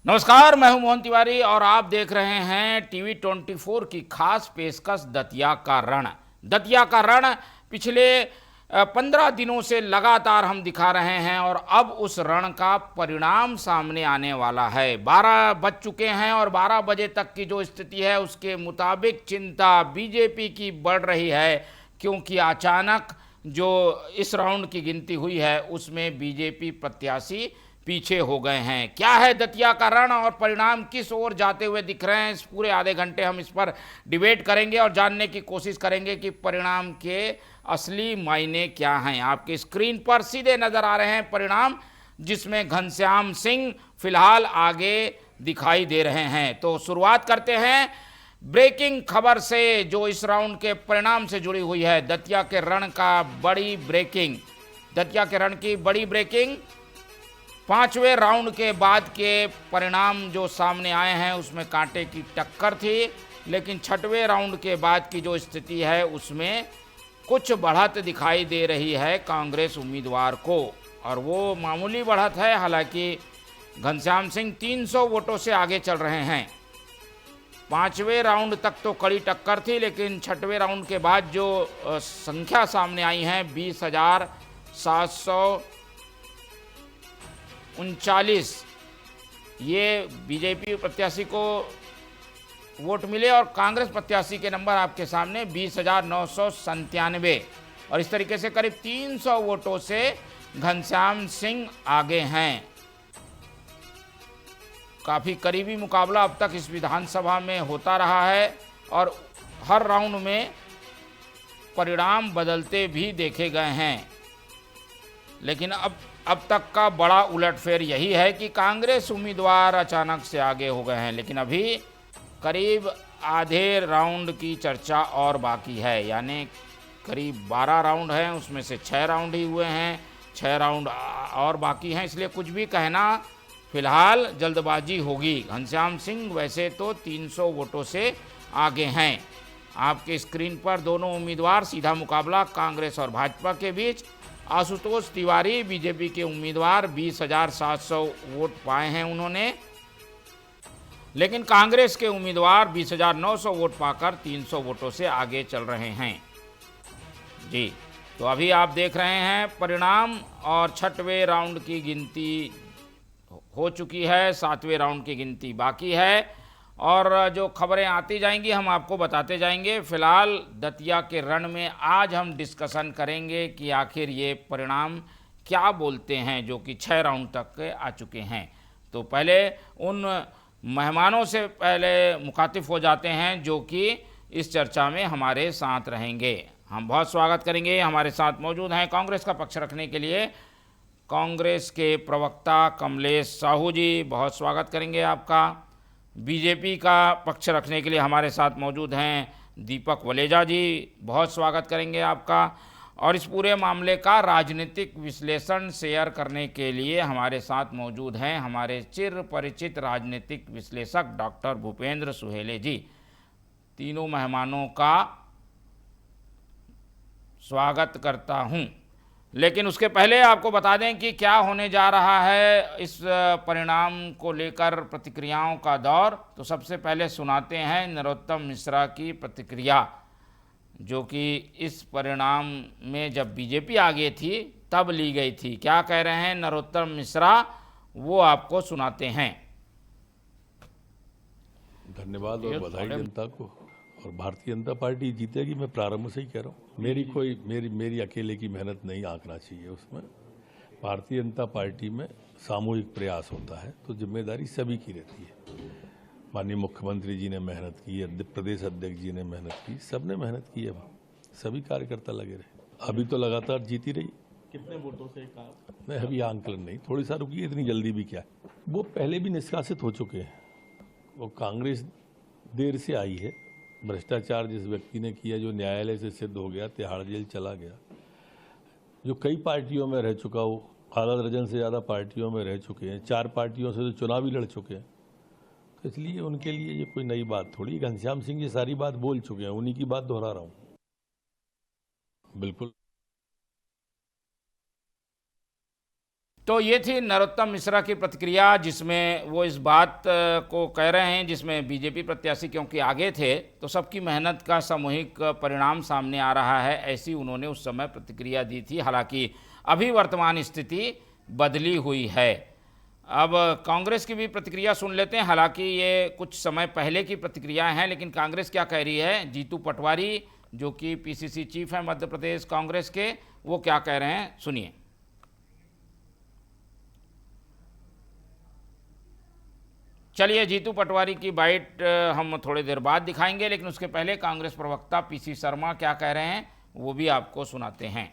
नमस्कार, मैं हूं मोहन तिवारी और आप देख रहे हैं टीवी 24 की खास पेशकश दतिया का रण। दतिया का रण पिछले 15 दिनों से लगातार हम दिखा रहे हैं और अब उस रण का परिणाम सामने आने वाला है। 12 बज चुके हैं और 12 बजे तक की जो स्थिति है उसके मुताबिक चिंता बीजेपी की बढ़ रही है, क्योंकि अचानक जो इस राउंड की गिनती हुई है उसमें बीजेपी प्रत्याशी पीछे हो गए हैं। क्या है दतिया का रण और परिणाम किस ओर जाते हुए दिख रहे हैं, इस पूरे आधे घंटे हम इस पर डिबेट करेंगे और जानने की कोशिश करेंगे कि परिणाम के असली मायने क्या हैं। आपके स्क्रीन पर सीधे नजर आ रहे हैं परिणाम, जिसमें घनश्याम सिंह फिलहाल आगे दिखाई दे रहे हैं। तो शुरुआत करते हैं ब्रेकिंग खबर से जो इस राउंड के परिणाम से जुड़ी हुई है। दतिया के रण का बड़ी ब्रेकिंग, दतिया के रण की बड़ी ब्रेकिंग। 5वें राउंड के बाद के परिणाम जो सामने आए हैं उसमें कांटे की टक्कर थी, लेकिन 6वें राउंड के बाद की जो स्थिति है उसमें कुछ बढ़त दिखाई दे रही है कांग्रेस उम्मीदवार को, और वो मामूली बढ़त है। हालांकि घनश्याम सिंह 300 वोटों से आगे चल रहे हैं। 5वें राउंड तक तो कड़ी टक्कर थी, लेकिन 6वें राउंड के बाद जो संख्या सामने आई है 20,739, ये बीजेपी प्रत्याशी को वोट मिले और कांग्रेस प्रत्याशी के नंबर आपके सामने 20,997, और इस तरीके से करीब 300 वोटों से घनश्याम सिंह आगे हैं। काफ़ी करीबी मुकाबला अब तक इस विधानसभा में होता रहा है और हर राउंड में परिणाम बदलते भी देखे गए हैं, लेकिन अब तक का बड़ा उलटफेर यही है कि कांग्रेस उम्मीदवार अचानक से आगे हो गए हैं। लेकिन अभी करीब आधे राउंड की चर्चा और बाकी है, यानी करीब 12 राउंड हैं, उसमें से 6 राउंड ही हुए हैं, 6 राउंड और बाकी हैं। इसलिए कुछ भी कहना फिलहाल जल्दबाजी होगी। घनश्याम सिंह वैसे तो 300 वोटों से आगे हैं। आपके स्क्रीन पर दोनों उम्मीदवार, सीधा मुकाबला कांग्रेस और भाजपा के बीच। आशुतोष तिवारी बीजेपी के उम्मीदवार 20,700 वोट पाए हैं उन्होंने, लेकिन कांग्रेस के उम्मीदवार 20,900 वोट पाकर 300 वोटों से आगे चल रहे हैं। जी, तो अभी आप देख रहे हैं परिणाम और 6वें राउंड की गिनती हो चुकी है, 7वें राउंड की गिनती बाकी है, और जो खबरें आती जाएंगी हम आपको बताते जाएंगे। फिलहाल दतिया के रण में आज हम डिस्कशन करेंगे कि आखिर ये परिणाम क्या बोलते हैं जो कि 6 राउंड तक आ चुके हैं। तो पहले उन मेहमानों से पहले मुखातिब हो जाते हैं जो कि इस चर्चा में हमारे साथ रहेंगे। हम बहुत स्वागत करेंगे, हमारे साथ मौजूद हैं कांग्रेस का पक्ष रखने के लिए कांग्रेस के प्रवक्ता कमलेश साहू जी, बहुत स्वागत करेंगे आपका। बीजेपी का पक्ष रखने के लिए हमारे साथ मौजूद हैं दीपक वलेजा जी, बहुत स्वागत करेंगे आपका। और इस पूरे मामले का राजनीतिक विश्लेषण शेयर करने के लिए हमारे साथ मौजूद हैं हमारे चिर परिचित राजनीतिक विश्लेषक डॉक्टर भूपेंद्र सुहेले जी। तीनों मेहमानों का स्वागत करता हूं, लेकिन उसके पहले आपको बता दें कि क्या होने जा रहा है इस परिणाम को लेकर प्रतिक्रियाओं का दौर। तो सबसे पहले सुनाते हैं नरोत्तम मिश्रा की प्रतिक्रिया, जो कि इस परिणाम में जब बीजेपी आगे थी तब ली गई थी। क्या कह रहे हैं नरोत्तम मिश्रा, वो आपको सुनाते हैं। धन्यवाद और बधाई जनता को, और भारतीय जनता पार्टी जीतेगी, मैं प्रारंभ से ही कह रहा हूँ। मेरी अकेले की मेहनत नहीं आंकना चाहिए उसमें। भारतीय जनता पार्टी में सामूहिक प्रयास होता है तो जिम्मेदारी सभी की रहती है। माननीय मुख्यमंत्री जी ने मेहनत की, प्रदेश अध्यक्ष जी ने मेहनत की, सबने मेहनत की है, सभी कार्यकर्ता लगे रहे। अभी तो लगातार जीती रही। कितने वोटों से नहीं, अभी आंकलन नहीं, थोड़ी सा रुकिए, इतनी जल्दी भी क्या। वो पहले भी निष्कासित हो चुके हैं। वो कांग्रेस देर से आई है। भ्रष्टाचार जिस व्यक्ति ने किया, जो न्यायालय से सिद्ध हो गया, तिहाड़ जेल चला गया, जो कई पार्टियों में रह चुका, वो आधा दर्जन से ज़्यादा पार्टियों में रह चुके हैं, 4 पार्टियों से तो चुनाव ही लड़ चुके हैं, तो इसलिए उनके लिए ये कोई नई बात थोड़ी। घनश्याम सिंह ये सारी बात बोल चुके हैं, उन्हीं की बात दोहरा रहा हूँ। बिल्कुल तो ये थी नरोत्तम मिश्रा की प्रतिक्रिया, जिसमें वो इस बात को कह रहे हैं, जिसमें बीजेपी प्रत्याशी क्योंकि आगे थे तो सबकी मेहनत का सामूहिक परिणाम सामने आ रहा है, ऐसी उन्होंने उस समय प्रतिक्रिया दी थी। हालांकि अभी वर्तमान स्थिति बदली हुई है। अब कांग्रेस की भी प्रतिक्रिया सुन लेते हैं। हालांकि ये कुछ समय पहले की प्रतिक्रिया हैं, लेकिन कांग्रेस क्या कह रही है, जीतू पटवारी जो कि पीसीसी चीफ हैं मध्य प्रदेश कांग्रेस के, वो क्या कह रहे हैं, सुनिए। चलिए, जीतू पटवारी की बाइट हम थोड़ी देर बाद दिखाएंगे, लेकिन उसके पहले कांग्रेस प्रवक्ता पीसी शर्मा क्या कह रहे हैं वो भी आपको सुनाते हैं।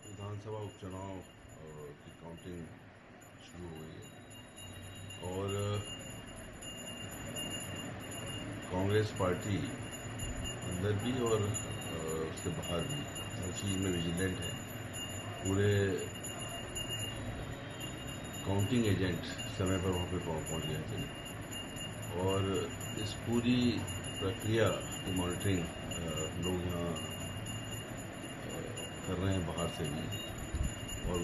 विधानसभा उपचुनाव की काउंटिंग शुरू हो गई है और कांग्रेस पार्टी अंदर भी और उसके बाहर भी हर चीज़ में विजिलेंट है। पूरे काउंटिंग एजेंट समय पर वहाँ पे पहुँच गए थे और इस पूरी प्रक्रिया की मॉनिटरिंग लोग यहाँ कर रहे हैं बाहर से भी। और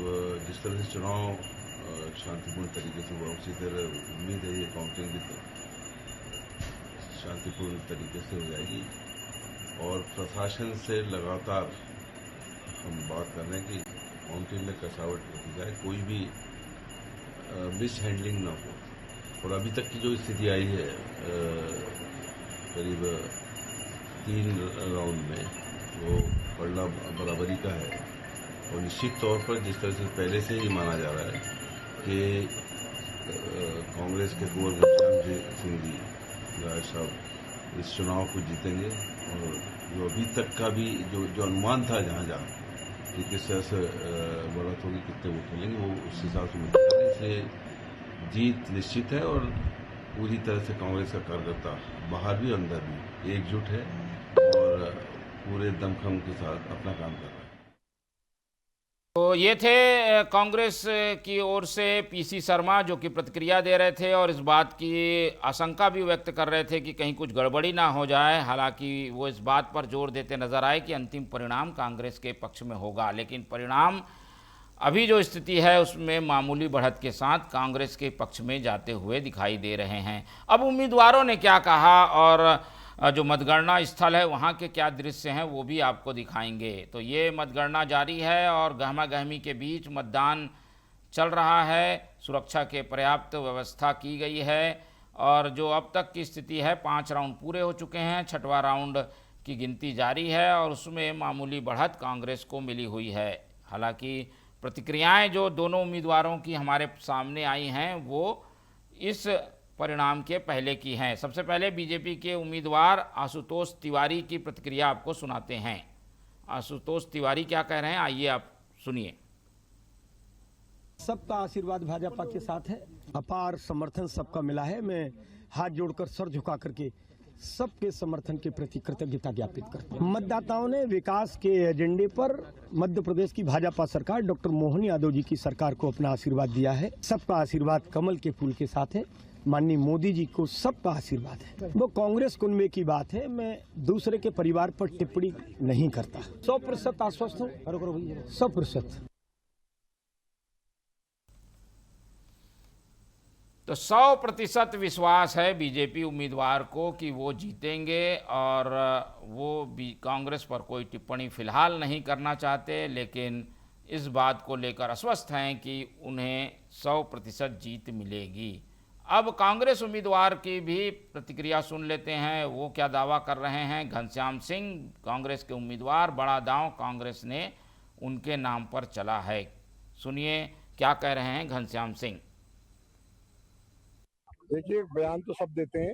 जिस तरह से चुनाव शांतिपूर्ण तरीके से हुआ, उसी तरह उम्मीद है ये काउंटिंग भी शांतिपूर्ण तरीके से हो जाएगी। और प्रशासन से लगातार हम बात कर रहे हैं कि काउंटिंग में कसावट रखी जाए, कोई भी मिस हैंडलिंग ना हो। और अभी तक की जो स्थिति आई है करीब 3 राउंड में, वो पड़ना बराबरी का है। और निश्चित तौर पर जिस तरह से पहले से ही माना जा रहा है कि कांग्रेस के कुंवर घनश्याम सिंह जी राय साहब इस चुनाव को जीतेंगे। और जो अभी तक का भी जो अनुमान था जहाँ कि किस तरह से बढ़त होगी, कितने वोट मिलेंगे, वो उस हिसाब से मिलता है। इसलिए जीत निश्चित है और पूरी तरह से कांग्रेस का कार्यकर्ता बाहर भी अंदर भी एकजुट है और पूरे दमखम के साथ अपना काम कर रहा है। तो ये थे कांग्रेस की ओर से पीसी शर्मा, जो कि प्रतिक्रिया दे रहे थे और इस बात की आशंका भी व्यक्त कर रहे थे कि कहीं कुछ गड़बड़ी ना हो जाए। हालांकि वो इस बात पर जोर देते नजर आए कि अंतिम परिणाम कांग्रेस के पक्ष में होगा, लेकिन परिणाम अभी जो स्थिति है उसमें मामूली बढ़त के साथ कांग्रेस के पक्ष में जाते हुए दिखाई दे रहे हैं। अब उम्मीदवारों ने क्या कहा और जो मतगणना स्थल है वहाँ के क्या दृश्य हैं वो भी आपको दिखाएंगे। तो ये मतगणना जारी है और गहमा गहमी के बीच मतदान चल रहा है। सुरक्षा के पर्याप्त व्यवस्था की गई है और जो अब तक की स्थिति है, 5 राउंड पूरे हो चुके हैं, 6वां राउंड की गिनती जारी है और उसमें मामूली बढ़त कांग्रेस को मिली हुई है। हालांकि प्रतिक्रियाएं जो दोनों उम्मीदवारों की हमारे सामने आई हैं वो इस परिणाम के पहले की हैं। सबसे पहले बीजेपी के उम्मीदवार आशुतोष तिवारी की प्रतिक्रिया आपको सुनाते हैं। आशुतोष तिवारी क्या कह रहे हैं, आइए आप सुनिए। सबका आशीर्वाद भाजपा के साथ है, अपार समर्थन सबका मिला है। मैं हाथ जोड़कर सर झुका करके सबके समर्थन के प्रति कृतज्ञता ज्ञापित करता हूं। मतदाताओं ने विकास के एजेंडे पर मध्य प्रदेश की भाजपा सरकार, डॉक्टर मोहन यादव जी की सरकार को अपना आशीर्वाद दिया है। सबका आशीर्वाद कमल के फूल के साथ है। माननीय मोदी जी को सबका आशीर्वाद है। वो कांग्रेस कुनबे की बात है, मैं दूसरे के परिवार पर टिप्पणी नहीं करता। 100% आश्वस्त हूँ, 100%। तो 100% विश्वास है बीजेपी उम्मीदवार को कि वो जीतेंगे और वो भी कांग्रेस पर कोई टिप्पणी फिलहाल नहीं करना चाहते, लेकिन इस बात को लेकर आश्वस्त हैं कि उन्हें 100% जीत मिलेगी। अब कांग्रेस उम्मीदवार की भी प्रतिक्रिया सुन लेते हैं, वो क्या दावा कर रहे हैं। घनश्याम सिंह कांग्रेस के उम्मीदवार, बड़ा दांव कांग्रेस ने उनके नाम पर चला है। सुनिए क्या कह रहे हैं घनश्याम सिंह। देखिए, बयान तो सब देते हैं,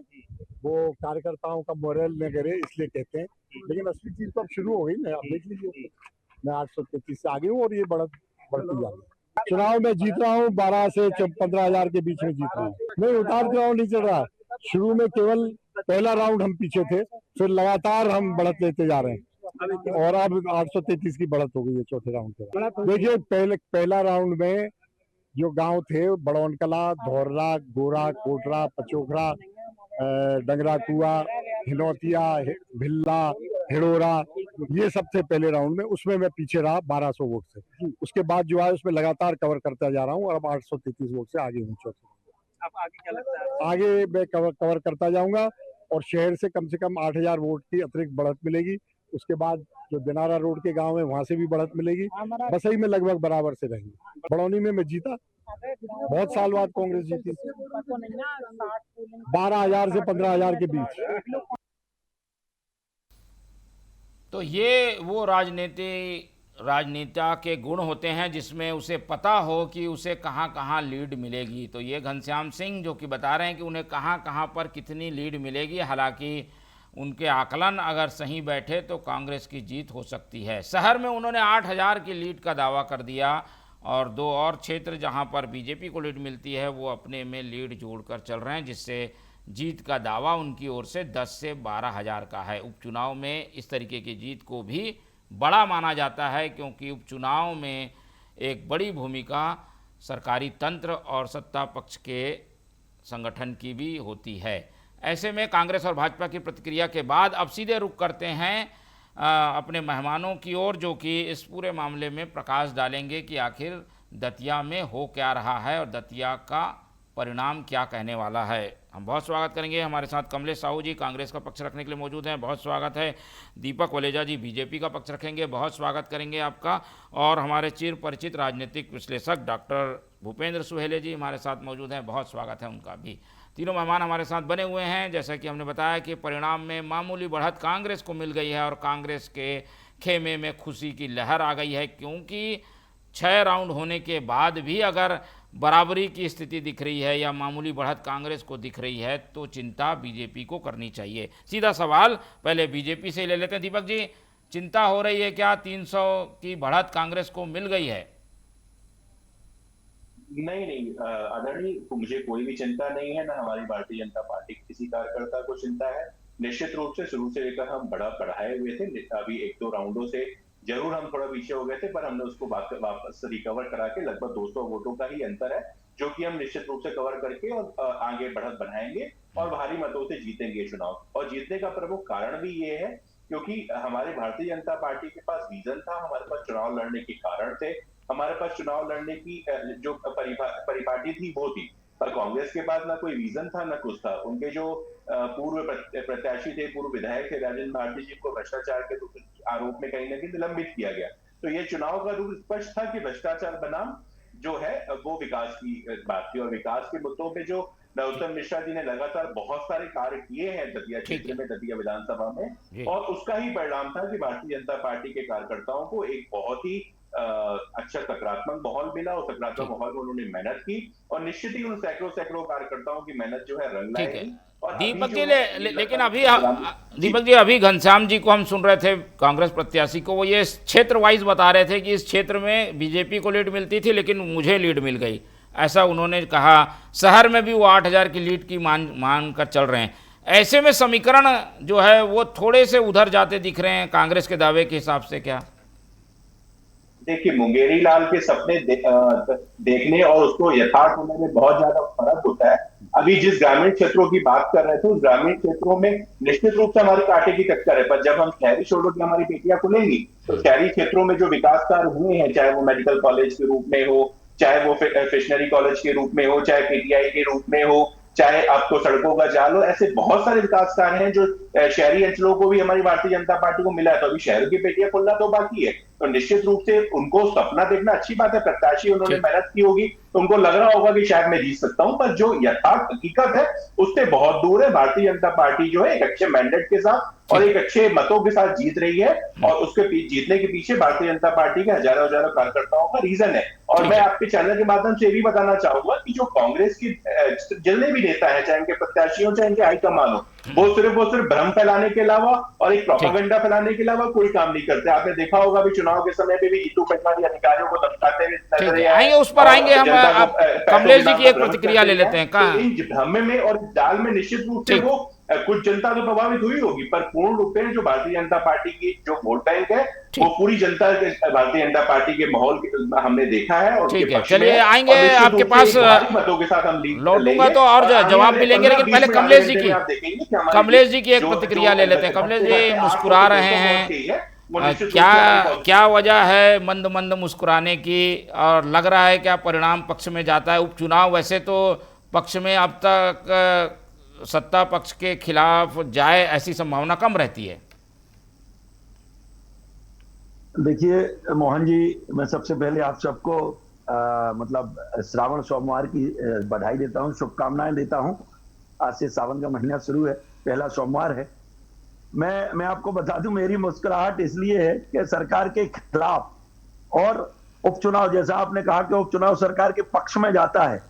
वो कार्यकर्ताओं का मोरल न गिरे इसलिए कहते हैं, लेकिन असली चीज तो अब शुरू हो गई ना। आप देख लीजिए, मैं 833 से आगे हूँ और ये बढ़ती जा रही है। चुनाव में जीत रहा हूँ, 12 से 15 हजार के बीच में जीत रहा हूँ। नहीं, उतार चुनाव नहीं चल रहा। शुरू में केवल पहला राउंड हम पीछे थे, फिर लगातार हम बढ़त लेते जा रहे हैं और अब 833 की बढ़त हो गई है चौथे राउंड पे। देखिए, पहला राउंड में जो गांव थे, बड़ौन कला, धौर्रा, गोरा, कोटरा, पचोखड़ा, डंगरा कुआ, हिनौतिया, भिल्ला, हिड़ोरा, ये सबसे पहले राउंड में, उसमें मैं पीछे रहा 1200 वोट से। उसके बाद जो है उसमें लगातार कवर करता जा रहा हूँ और अब 833 वोट से आगे हूँ चौथे। अब आगे क्या लगता है? आगे मैं कवर करता जाऊंगा और शहर से कम 8000 वोट की अतिरिक्त बढ़त मिलेगी। उसके बाद जो दिनारा रोड के गांव है वहां से भी बढ़त मिलेगी। बसई में लगभग बराबर से रहेंगे। बड़ौनी में मैं जीता, बहुत साल बाद कांग्रेस जीती, 12,000 से 15,000 के बीच। तो ये वो राजनेता के गुण होते हैं जिसमें उसे पता हो कि उसे कहाँ कहाँ लीड मिलेगी। तो ये घनश्याम सिंह जो कि बता रहे हैं कि उन्हें कहाँ कहाँ पर कितनी लीड मिलेगी। हालांकि उनके आकलन अगर सही बैठे तो कांग्रेस की जीत हो सकती है। शहर में उन्होंने 8,000 की लीड का दावा कर दिया और 2 और क्षेत्र जहां पर बीजेपी को लीड मिलती है वो अपने में लीड जोड़कर चल रहे हैं, जिससे जीत का दावा उनकी ओर से 10 से 12,000 का है। उपचुनाव में इस तरीके की जीत को भी बड़ा माना जाता है, क्योंकि उपचुनाव में एक बड़ी भूमिका सरकारी तंत्र और सत्ता पक्ष के संगठन की भी होती है। ऐसे में कांग्रेस और भाजपा की प्रतिक्रिया के बाद अब सीधे रुख करते हैं अपने मेहमानों की ओर, जो कि इस पूरे मामले में प्रकाश डालेंगे कि आखिर दतिया में हो क्या रहा है और दतिया का परिणाम क्या कहने वाला है। हम बहुत स्वागत करेंगे, हमारे साथ कमलेश साहू जी कांग्रेस का पक्ष रखने के लिए मौजूद हैं, बहुत स्वागत है। दीपक वलेजा जी बीजेपी का पक्ष रखेंगे, बहुत स्वागत करेंगे आपका। और हमारे चिर परिचित राजनीतिक विश्लेषक डॉक्टर भूपेंद्र सुहेले जी हमारे साथ मौजूद हैं, बहुत स्वागत है उनका भी। तीनों मेहमान हमारे साथ बने हुए हैं। जैसा कि हमने बताया कि परिणाम में मामूली बढ़त कांग्रेस को मिल गई है और कांग्रेस के खेमे में खुशी की लहर आ गई है, क्योंकि 6 राउंड होने के बाद भी अगर बराबरी की स्थिति दिख रही है या मामूली बढ़त कांग्रेस को दिख रही है तो चिंता बीजेपी को करनी चाहिए। सीधा सवाल पहले बीजेपी से ले लेते हैं। दीपक जी, चिंता हो रही है क्या? 300 की बढ़त कांग्रेस को मिल गई है? नहीं आदरणीय, मुझे कोई भी चिंता नहीं है, ना हमारी भारतीय जनता पार्टी किसी कार्यकर्ता को चिंता है। निश्चित रूप से शुरू से लेकर हम बड़ा बढ़ाए हुए थे। अभी 1-2 राउंडों से जरूर हम थोड़ा पीछे हो गए थे, पर हमने उसको वापस रिकवर करा के लगभग 200 वोटों का ही अंतर है, जो कि हम निश्चित रूप से कवर करके और आगे बढ़त बढ़ाएंगे और भारी मतों से जीतेंगे चुनाव। और जीतने का प्रमुख कारण भी ये है क्योंकि हमारे भारतीय जनता पार्टी के पास विजन था, हमारे पास चुनाव लड़ने के कारण थे, हमारे पास चुनाव लड़ने की जो परिपाटी थी वो थी। पर कांग्रेस के पास ना कोई विजन था ना कुछ था। उनके जो पूर्व प्रत्याशी थे, पूर्व विधायक थे राजेंद्र भारती जी को भ्रष्टाचार के आरोप में कहीं ना कहीं निलंबित किया गया। तो ये चुनाव का रूप स्पष्ट था कि भ्रष्टाचार बनाम जो है वो विकास की बात थी। और विकास के मुद्दों पे जो नरोत्तम मिश्रा जी ने लगातार बहुत सारे कार्य किए हैं दतिया क्षेत्र में, दतिया विधानसभा में, और उसका ही परिणाम था कि भारतीय जनता पार्टी के कार्यकर्ताओं को एक बहुत ही अच्छा सकारात्मक माहौल मिला। और सकारात्मक माहौल में उन्होंने मेहनत की और निश्चित ही उन सैकड़ों कार्यकर्ताओं की मेहनत जो है रंग लाएगी। दीपक जी लेकिन अभी दीपक जी अभी घनश्याम जी को हम सुन रहे थे, कांग्रेस प्रत्याशी को, वो ये क्षेत्र वाइज बता रहे थे कि इस क्षेत्र में बीजेपी को लीड मिलती थी लेकिन मुझे लीड मिल गई, ऐसा उन्होंने कहा। शहर में भी वो 8,000 की लीड की मान कर चल रहे हैं। ऐसे में समीकरण जो है वो थोड़े से उधर जाते दिख रहे हैं कांग्रेस के दावे के हिसाब से। क्या देखिए, मुंगेरी लाल के सपने देखने और उसको यथार्थ होने में बहुत ज्यादा फर्क होता है। अभी जिस ग्रामीण क्षेत्रों की बात कर रहे थे उस ग्रामीण क्षेत्रों में निश्चित रूप से हमारी कांटे की टक्कर है, पर जब हम शहरी क्षेत्रों की हमारी पेटियां खुलेंगी तो शहरी क्षेत्रों में जो विकास कार्य हुए हैं, चाहे वो मेडिकल कॉलेज के रूप में हो, चाहे वो फिशनरी कॉलेज के रूप में हो, चाहे पीटीआई के रूप में हो, चाहे आपको सड़कों का जाल हो, ऐसे बहुत सारे विकास कार्य हैं जो शहरी अंचलों को भी हमारी भारतीय जनता पार्टी को मिला है। तो अभी शहरों की पेटियां खुलना तो बाकी है। तो निश्चित रूप से उनको सपना देखना अच्छी बात है, प्रत्याशी उन्होंने मेहनत की होगी तो उनको लग रहा होगा कि शायद मैं जीत सकता हूं, पर जो यथार्थ हकीकत है उससे बहुत दूर है। भारतीय जनता पार्टी जो है एक अच्छे मैंडेट के साथ और एक अच्छे मतों के साथ जीत रही है, और उसके जीतने के पीछे भारतीय जनता पार्टी के हजारों कार्यकर्ताओं का रीजन है। और मैं आपके चैनल के माध्यम से ये भी बताना चाहूंगा कि जो कांग्रेस की जितने भी नेता है, चाहे इनके प्रत्याशी हो चाहे इनके हाईकमान हो, वो सिर्फ भ्रम फैलाने के अलावा और एक प्रोपेगेंडा फैलाने के अलावा कोई काम नहीं करते। आपने देखा होगा अभी चुनाव के समय पे भी जीतू पटवारी अधिकारियों को धमकाते हुए नजर आए। उस पर आएंगे हम। कमलेश जी की एक प्रतिक्रिया ले लेते हैं। तो इन भ्रम में और जाल में निश्चित रूप से वो कुछ जनता तो प्रभावित हुई होगी, पर पूर्ण रूप में जो भारतीय जनता पार्टी की जो वोट बैंक है वो पूरी जनता के भारतीय जनता पार्टी के माहौल हमने देखा है। और ठीक है, चलिए आएंगे आपके पास, मतों के साथ हम लौटूंगा तो और जवाब भी लेंगे, लेकिन पहले कमलेश जी की एक प्रतिक्रिया ले लेते हैं। कमलेश जी मुस्कुरा रहे हैं, वो निश्चित रूप से क्या हमारी क्या वजह है मंद मंद मुस्कुराने की, और लग रहा है क्या परिणाम पक्ष में जाता है? उपचुनाव वैसे तो पक्ष में अब तक सत्ता पक्ष के खिलाफ जाए ऐसी संभावना कम रहती है। देखिए मोहन जी, मैं सबसे पहले आप सबको मतलब श्रावण सोमवार की बधाई देता हूँ, शुभकामनाएं देता हूँ। आज से सावन का महीना शुरू है, पहला सोमवार है। मैं आपको बता दूं, मेरी मुस्कुराहट इसलिए है कि सरकार के खिलाफ और उपचुनाव, जैसा आपने कहा कि उपचुनाव सरकार के पक्ष में जाता है,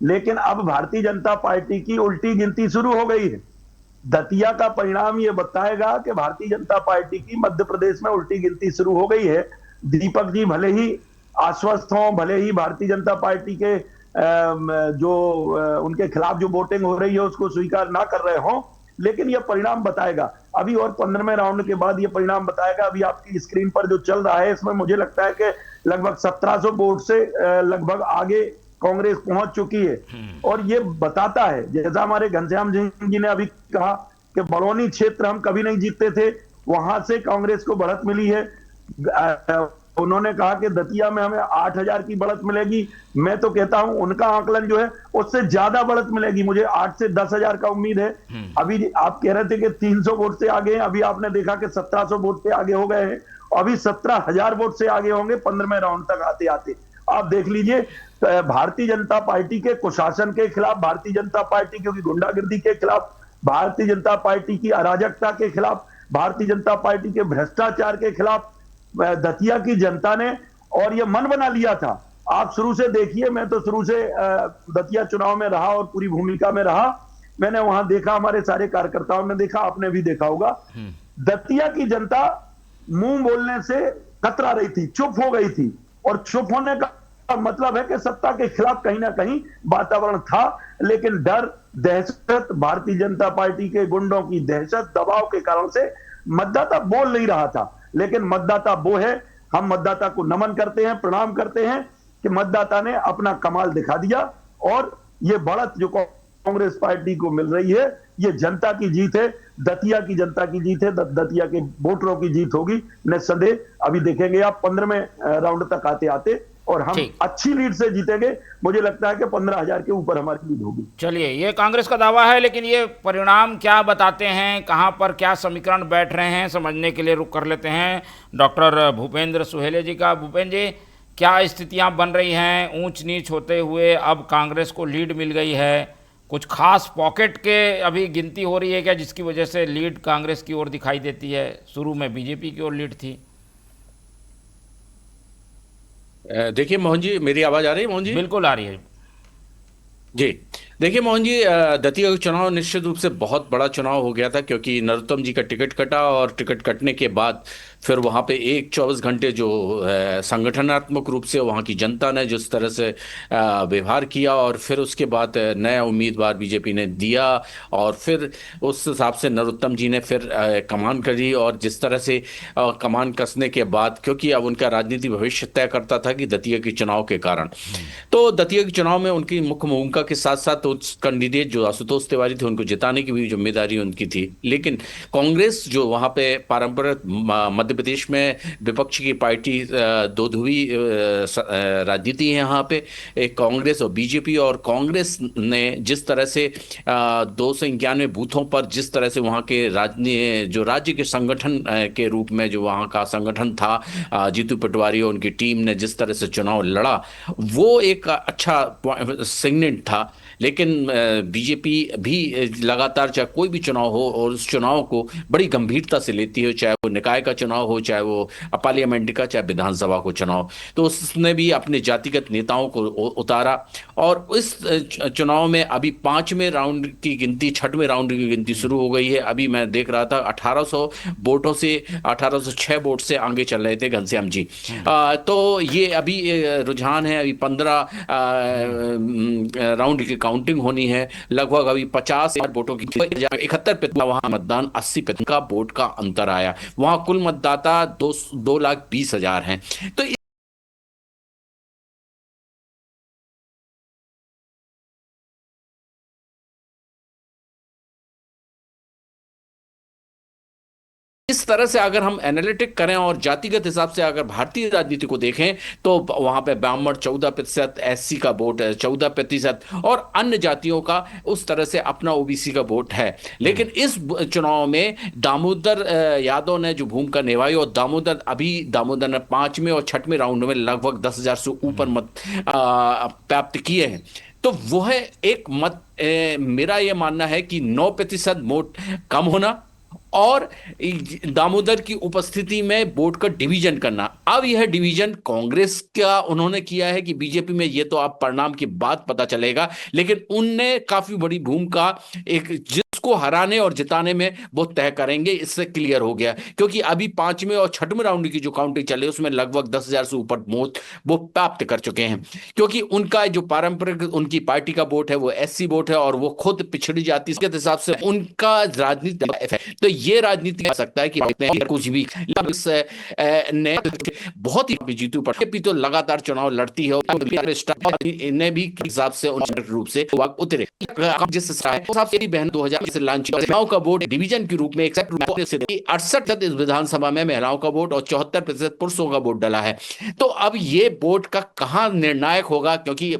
लेकिन अब भारतीय जनता पार्टी की उल्टी गिनती शुरू हो गई है। दतिया का परिणाम यह बताएगा कि भारतीय जनता पार्टी की मध्य प्रदेश में उल्टी गिनती शुरू हो गई है। दीपक जी भले ही आश्वस्त हों, भले ही भारतीय जनता पार्टी के जो उनके खिलाफ जो वोटिंग हो रही है उसको स्वीकार ना कर रहे हों, लेकिन यह परिणाम बताएगा अभी, और 15वें राउंड के बाद यह परिणाम बताएगा। अभी आपकी स्क्रीन पर जो चल रहा है इसमें मुझे लगता है कि लगभग 1700 वोट से लगभग आगे कांग्रेस पहुंच चुकी है। और ये बताता है, जैसा हमारे घनश्याम सिंह जी ने अभी कहा कि बड़ौनी क्षेत्र हम कभी नहीं जीतते थे, वहां से कांग्रेस को बढ़त मिली है। उन्होंने कहा कि दतिया में हमें 8000 की बढ़त मिलेगी। मैं तो कहता हूं उनका आंकलन जो है उससे ज्यादा बढ़त मिलेगी। मुझे 8 से 10,000 का उम्मीद है। अभी आप कह रहे थे कि 300 वोट से आगे हैं, अभी आपने देखा कि 1700 वोट से आगे हो गए हैं। अभी 17,000 वोट से आगे होंगे 15वें राउंड तक आते आते। आप देख लीजिए, भारतीय जनता पार्टी के कुशासन के खिलाफ, भारतीय जनता पार्टी की गुंडागर्दी के खिलाफ, भारतीय जनता पार्टी की अराजकता के खिलाफ, भारतीय जनता पार्टी के भ्रष्टाचार के खिलाफ दतिया की जनता ने और ये मन बना लिया था। आप शुरू से देखिए, मैं तो शुरू से दतिया चुनाव में रहा और पूरी भूमिका में रहा। मैंने वहां देखा, हमारे सारे कार्यकर्ताओं ने देखा, आपने भी देखा होगा, दतिया की जनता मुंह बोलने से कतरा रही थी, चुप हो गई थी। और चुप होने का मतलब है कि सत्ता के खिलाफ कहीं ना कहीं वातावरण था, लेकिन डर, दहशत, भारतीय जनता पार्टी के गुंडों की दहशत, दबाव के कारण से मतदाता बोल नहीं रहा था। लेकिन मतदाता वो है, हम मतदाता को नमन करते हैं, प्रणाम करते हैं कि मतदाता ने अपना कमाल दिखा दिया। और ये बढ़त जो कांग्रेस पार्टी को मिल रही है, ये जनता की जीत है, दतिया की जनता की जीत है, दतिया के वोटरों की जीत होगी निस्संदेह। अभी देखेंगे आप 15वें राउंड तक आते आते, और हम अच्छी लीड से जीतेंगे। मुझे लगता है कि 15,000 के ऊपर हमारी लीड होगी। चलिए, ये कांग्रेस का दावा है, लेकिन ये परिणाम क्या बताते हैं, कहाँ पर क्या समीकरण बैठ रहे हैं, समझने के लिए रुक कर लेते हैं डॉक्टर भूपेंद्र सुहेले जी का। भूपेंद्र जी, क्या स्थितियां बन रही हैं? ऊंच नीच होते हुए अब कांग्रेस को लीड मिल गई है। कुछ खास पॉकेट के अभी गिनती हो रही है क्या, जिसकी वजह से लीड कांग्रेस की ओर दिखाई देती है? शुरू में बीजेपी की ओर लीड थी। देखिए मोहन जी, मेरी आवाज आ रही है मोहन जी? बिल्कुल आ रही है जी। देखिए मोहन जी, दतिया का चुनाव निश्चित रूप से बहुत बड़ा चुनाव हो गया था, क्योंकि नरोत्तम जी का टिकट कटा और टिकट कटने के बाद फिर वहाँ पे 24 घंटे जो संगठनात्मक रूप से वहाँ की जनता ने जिस तरह से व्यवहार किया, और फिर उसके बाद नया उम्मीदवार बीजेपी ने दिया, और फिर उस हिसाब से नरोत्तम जी ने फिर कमान करी, और जिस तरह से कमान कसने के बाद, क्योंकि अब उनका राजनीति भविष्य तय करता था कि दतिया के चुनाव के कारण, तो दतिया के चुनाव में उनकी मुख्य भूमिका के साथ साथ उस कैंडिडेट जो आशुतोष तिवारी थे उनको जिताने की भी जिम्मेदारी उनकी थी। लेकिन कांग्रेस जो वहां पे पारंपरिक मध्य प्रदेश में विपक्ष की पार्टी, दो ध्रुवी राजनीति है यहाँ पे, एक कांग्रेस और बीजेपी, और कांग्रेस ने जिस तरह से 291 बूथों पर जिस तरह से वहाँ के जो राज्य के संगठन के रूप में जो वहाँ का संगठन था, जीतू पटवारी और उनकी टीम ने जिस तरह से चुनाव लड़ा, वो एक अच्छा सिग्नेट था। लेकिन बीजेपी भी लगातार, चाहे कोई भी चुनाव हो, और उस चुनाव को बड़ी गंभीरता से लेती है, चाहे वो निकाय का चुनाव हो, चाहे वो पार्लियामेंट का, चाहे विधानसभा को चुनाव। तो उसने भी अपने जातिगत नेताओं को उतारा, और इस चुनाव में अभी 5वें राउंड की गिनती, 6वें राउंड की गिनती शुरू हो गई है। अभी मैं देख रहा था 1800 वोटों से 1806 वोट से आगे चल रहे थे घनश्याम जी। तो ये अभी रुझान है। अभी 15 राउंड की काउंटिंग होनी है। लगभग अभी 50 वोटों की 71 वहां मतदान, 80 का वोट का अंतर आया। वहां कुल मतदाता 2,20,000 हैं। तो इस तरह से अगर हम एनालिटिक करें और जातिगत हिसाब से अगर भारतीय राजनीति को देखें तो वहां पे ब्राह्मण 14%, एससी का वोट है 14% और अन्य जातियों का उस तरह से अपना ओबीसी का वोट है। लेकिन इस चुनाव में दामोदर यादव ने जो भूमिका निभाई और दामोदर ने 5वें और 6वें राउंड में लगभग 10,000 से ऊपर मत प्राप्त किए हैं। तो वो है एक मत, मेरा ये मानना है कि 9% वोट कम होना और दामोदर की उपस्थिति में वोट का डिवीजन करना। अब यह डिवीजन कांग्रेस का उन्होंने किया है कि बीजेपी में, ये तो आप परिणाम की बात पता चलेगा, लेकिन उनने काफी बड़ी भूमिका एक जिसको हराने और जिताने में वो तय करेंगे, इससे क्लियर हो गया। क्योंकि अभी 5वें और 6वें राउंड की जो काउंटिंग चले उसमें लगभग 10,000 से ऊपर वोट वो प्राप्त कर चुके हैं। क्योंकि उनका जो पारंपरिक उनकी पार्टी का वोट है वो एससी वोट है और वो खुद पिछड़ी जाति के हिसाब से उनका राजनीति है। तो ये राजनीति कर सकता है कि कुछ भी बहुत ही जीतू पर तो लगातार चुनाव लड़ती है इन्हें भी हिसाब से रूप से उतरे जिस हिसाब से बहन 2000 से लॉन्च महिलाओं का वोट डिवीजन के रूप में 68% इस विधानसभा में महिलाओं का वोट और 74% पुरुषों का वोट डला है। तो अब ये वोट का कहां निर्णायक होगा, क्योंकि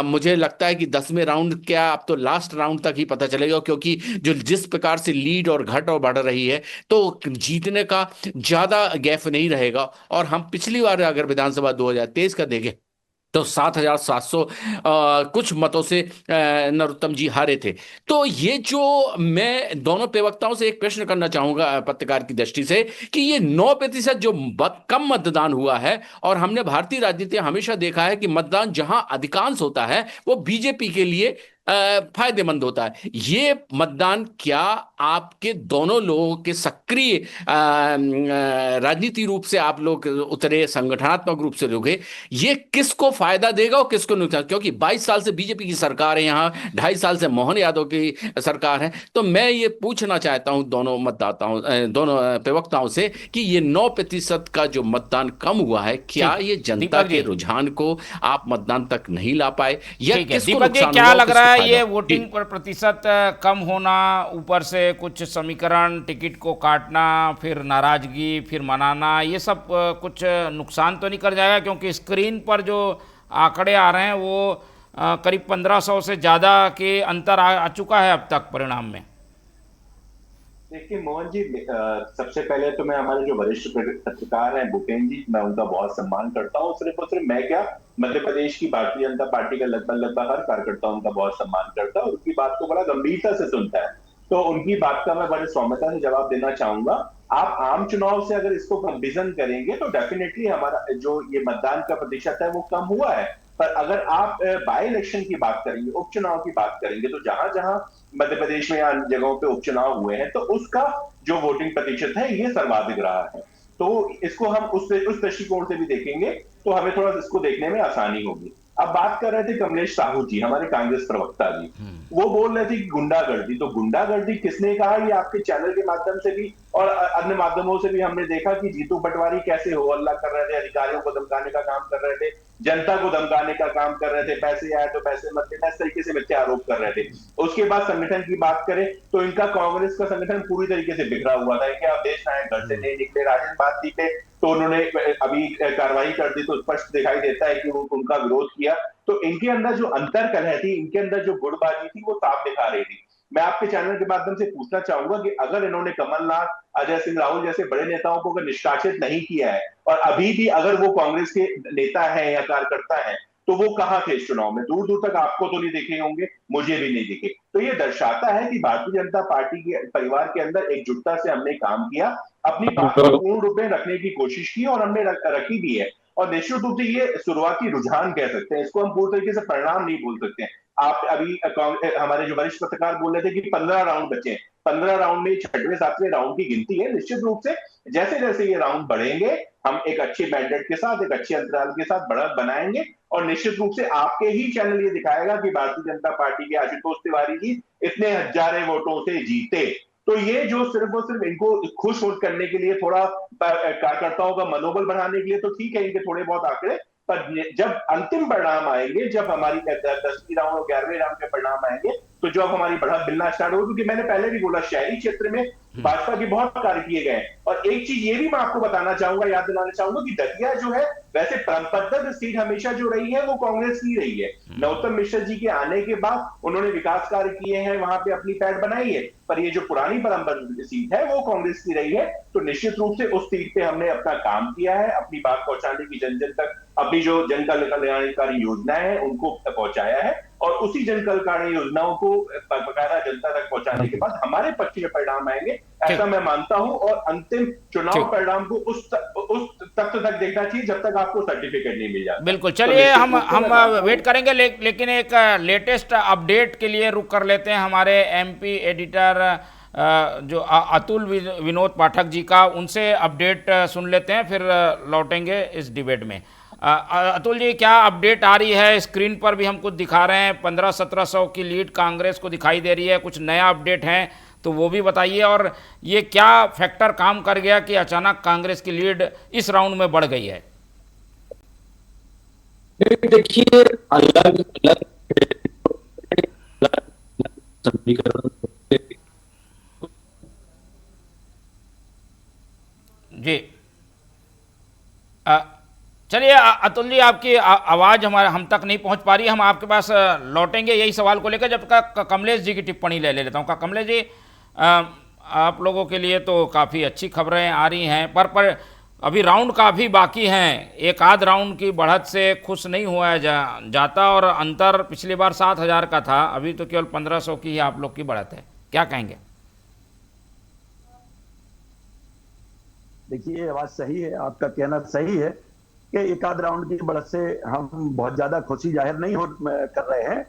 मुझे लगता है कि 10वें राउंड क्या, अब तो लास्ट राउंड तक ही पता चलेगा, क्योंकि जो जिस प्रकार से लीड और घट और बढ़ रही है तो जीतने का ज्यादा गैप नहीं रहेगा। और हम पिछली बार अगर विधानसभा 2023 का देखें तो 7,700 कुछ मतों से नरोत्तम जी हारे थे। तो ये जो मैं दोनों प्रवक्ताओं से एक प्रश्न करना चाहूंगा पत्रकार की दृष्टि से कि ये 9% जो कम मतदान हुआ है, और हमने भारतीय राजनीति हमेशा देखा है कि मतदान जहां अधिकांश होता है वो बीजेपी के लिए फायदेमंद होता है। ये मतदान क्या आपके दोनों लोगों के सक्रिय राजनीति रूप से आप लोग उतरे, संगठनात्मक रूप से लोगे, ये किसको फायदा देगा और किसको नुकसान? क्योंकि 22 साल से बीजेपी की सरकार है यहाँ, 2.5 साल से मोहन यादव की सरकार है। तो मैं ये पूछना चाहता हूं दोनों मतदाताओं, दोनों प्रवक्ताओं से कि ये 9% का जो मतदान कम हुआ है, क्या ये जनता के रुझान को आप मतदान तक नहीं ला पाए, या किसको नुकसान? क्या लग रहा है ये वोटिंग पर प्रतिशत कम होना, ऊपर से कुछ समीकरण, टिकट को काटना, फिर नाराजगी, फिर मनाना, ये सब कुछ नुकसान तो नहीं कर जाएगा? क्योंकि स्क्रीन पर जो आंकड़े आ रहे हैं वो करीब 1500 से ज़्यादा के अंतर आ चुका है अब तक परिणाम में। देखिए मोहन जी, सबसे पहले तो मैं हमारे जो वरिष्ठ पत्रकार हैं भूपेन जी, मैं उनका बहुत सम्मान करता हूँ। सिर्फ और सिर्फ मैं क्या, मध्य प्रदेश की भारतीय जनता पार्टी का लगभग हर कार्यकर्ता उनका बहुत सम्मान करता है और उनकी बात को बड़ा गंभीरता से सुनता है। तो उनकी बात का मैं बड़े सौम्यता से जवाब देना चाहूंगा। आप आम चुनाव से अगर इसको कंपेरिजन करेंगे तो डेफिनेटली हमारा जो ये मतदान का प्रतिशत है वो कम हुआ है। पर अगर आप बाय इलेक्शन की बात करेंगे, उपचुनाव की बात करेंगे, तो जहां जहां मध्य प्रदेश में या अन्य जगहों पे उपचुनाव हुए हैं तो उसका जो वोटिंग प्रतिशत है ये सर्वाधिक रहा है। तो इसको हम उस दृष्टिकोण से भी देखेंगे तो हमें थोड़ा इसको देखने में आसानी होगी। अब बात कर रहे थे कमलेश साहू जी, हमारे कांग्रेस प्रवक्ता जी, वो बोल रहे थे कि गुंडागर्दी। तो गुंडागर्दी किसने कहा? ये आपके चैनल के माध्यम से भी और अन्य माध्यमों से भी हमने देखा कि जीतू पटवारी कैसे हो हल्ला कर रहे थे, अधिकारियों को धमकाने का काम कर रहे थे, जनता को धमकाने का काम कर रहे थे, पैसे आए तो पैसे मत देना, इस तरीके से मिथ्या आरोप कर रहे थे। उसके बाद संगठन की बात करें तो इनका कांग्रेस का संगठन पूरी तरीके से बिखरा हुआ था। इनके आदेश नायक घर से नहीं निकले, राजन बात पे तो उन्होंने अभी कार्रवाई कर दी तो स्पष्ट दिखाई देता है कि उनका विरोध किया। तो इनके अंदर जो अंतरकलह थी, इनके अंदर जो गुटबाजी थी वो साफ दिखा रही थी। मैं आपके चैनल के माध्यम से पूछना चाहूंगा कि अगर इन्होंने कमलनाथ, अजय सिंह राहुल जैसे बड़े नेताओं को अगर निष्कासित नहीं किया है और अभी भी अगर वो कांग्रेस के नेता है या कार्यकर्ता है तो वो कहाँ थे इस चुनाव में? दूर दूर तक आपको तो नहीं दिखे होंगे, मुझे भी नहीं दिखे। तो ये दर्शाता है कि भारतीय जनता पार्टी के परिवार के अंदर एकजुटता से हमने काम किया, अपनी बात को पूर्ण रूप में रखने की कोशिश की और हमने रखी भी है। और निश्चित रूप से ये शुरुआती रुझान कह सकते हैं, इसको हम पूरी तरीके से परिणाम नहीं बोल सकते हैं। आप अभी हमारे जो वरिष्ठ पत्रकार बोल रहे थे कि 15 राउंड बचे हैं, 15 राउंड में 6वें 7वें राउंड की गिनती है। निश्चित रूप से जैसे जैसे ये राउंड बढ़ेंगे, हम एक अच्छे मैंडेट के साथ, एक अच्छे अंतराल के साथ बढ़त बनाएंगे और निश्चित रूप से आपके ही चैनल ये दिखाएगा कि भारतीय जनता पार्टी के आशुतोष तिवारी जी इतने हजारों वोटों से जीते। तो ये जो सिर्फ और सिर्फ इनको खुश करने के लिए, थोड़ा कार्यकर्ताओं का मनोबल बढ़ाने के लिए तो ठीक है इनके थोड़े बहुत आंकड़े, पर जब अंतिम परिणाम आएंगे, जब हमारी 10वीं राउंड और 11वें राउंड के परिणाम आएंगे, तो जब हमारी बढ़त मिलना स्टार्ट होगी, क्योंकि मैंने पहले भी बोला शहरी क्षेत्र में भाजपा के बहुत कार्य किए गए। और एक चीज ये भी मैं आपको बताना चाहूंगा, याद दिलाना चाहूंगा कि दतिया जो है, वैसे परंपरागत सीट हमेशा जो रही है वो कांग्रेस की रही है। नरोत्तम मिश्र जी के आने के बाद उन्होंने विकास कार्य किए हैं, वहां पे अपनी पैठ बनाई है, पर ये जो पुरानी परंपरागत सीट है वो कांग्रेस की रही है। तो निश्चित रूप से उस सीट पे हमने अपना काम किया है, अपनी बात पहुंचाने की जन जन तक, अपनी जो जन कल्याणकारी योजनाएं हैं उनको पहुंचाया है और उसी जन कल्याणकारी योजनाओं को बकायदा जनता तक पहुंचाने के बाद हमारे पक्ष में परिणाम आएंगे, ऐसा मैं मानता हूं। और अंतिम चुनाव परिणाम को उस तक देखना चाहिए जब तक आपको सर्टिफिकेट नहीं मिल जाता। बिल्कुल, चलिए हम वेट करेंगे, लेकिन एक लेटेस्ट अपडेट के लिए रुक कर लेते हैं हमारे एमपी एडिटर जो अतुल विनोद पाठक जी का, उनसे अपडेट सुन लेते हैं, फिर लौटेंगे इस डिबेट में। अतुल जी, क्या अपडेट आ रही है? स्क्रीन पर भी हम कुछ दिखा रहे हैं, 1500-1700 की लीड कांग्रेस को दिखाई दे रही है, कुछ नया अपडेट है तो वो भी बताइए। और ये क्या फैक्टर काम कर गया कि अचानक कांग्रेस की लीड इस राउंड में बढ़ गई है? देखिए, अलग अलग समीकरण जी, चलिए अतुल जी, आपकी आवाज़ हम तक नहीं पहुंच पा रही, हम आपके पास लौटेंगे यही सवाल को लेकर जब तक कमलेश जी की टिप्पणी ले लेता हूं। कमलेश जी, आप लोगों के लिए तो काफ़ी अच्छी खबरें आ रही हैं, पर अभी राउंड काफ़ी बाकी हैं, एक आध राउंड की बढ़त से खुश नहीं हुआ जाता और अंतर पिछली बार 7000 का था, अभी तो केवल 1500 की ही आप लोग की बढ़त है, क्या कहेंगे? देखिए, ये बात सही है, आपका कहना सही है कि एक आध राउंड की बढ़त से हम बहुत ज्यादा खुशी जाहिर नहीं कर रहे हैं,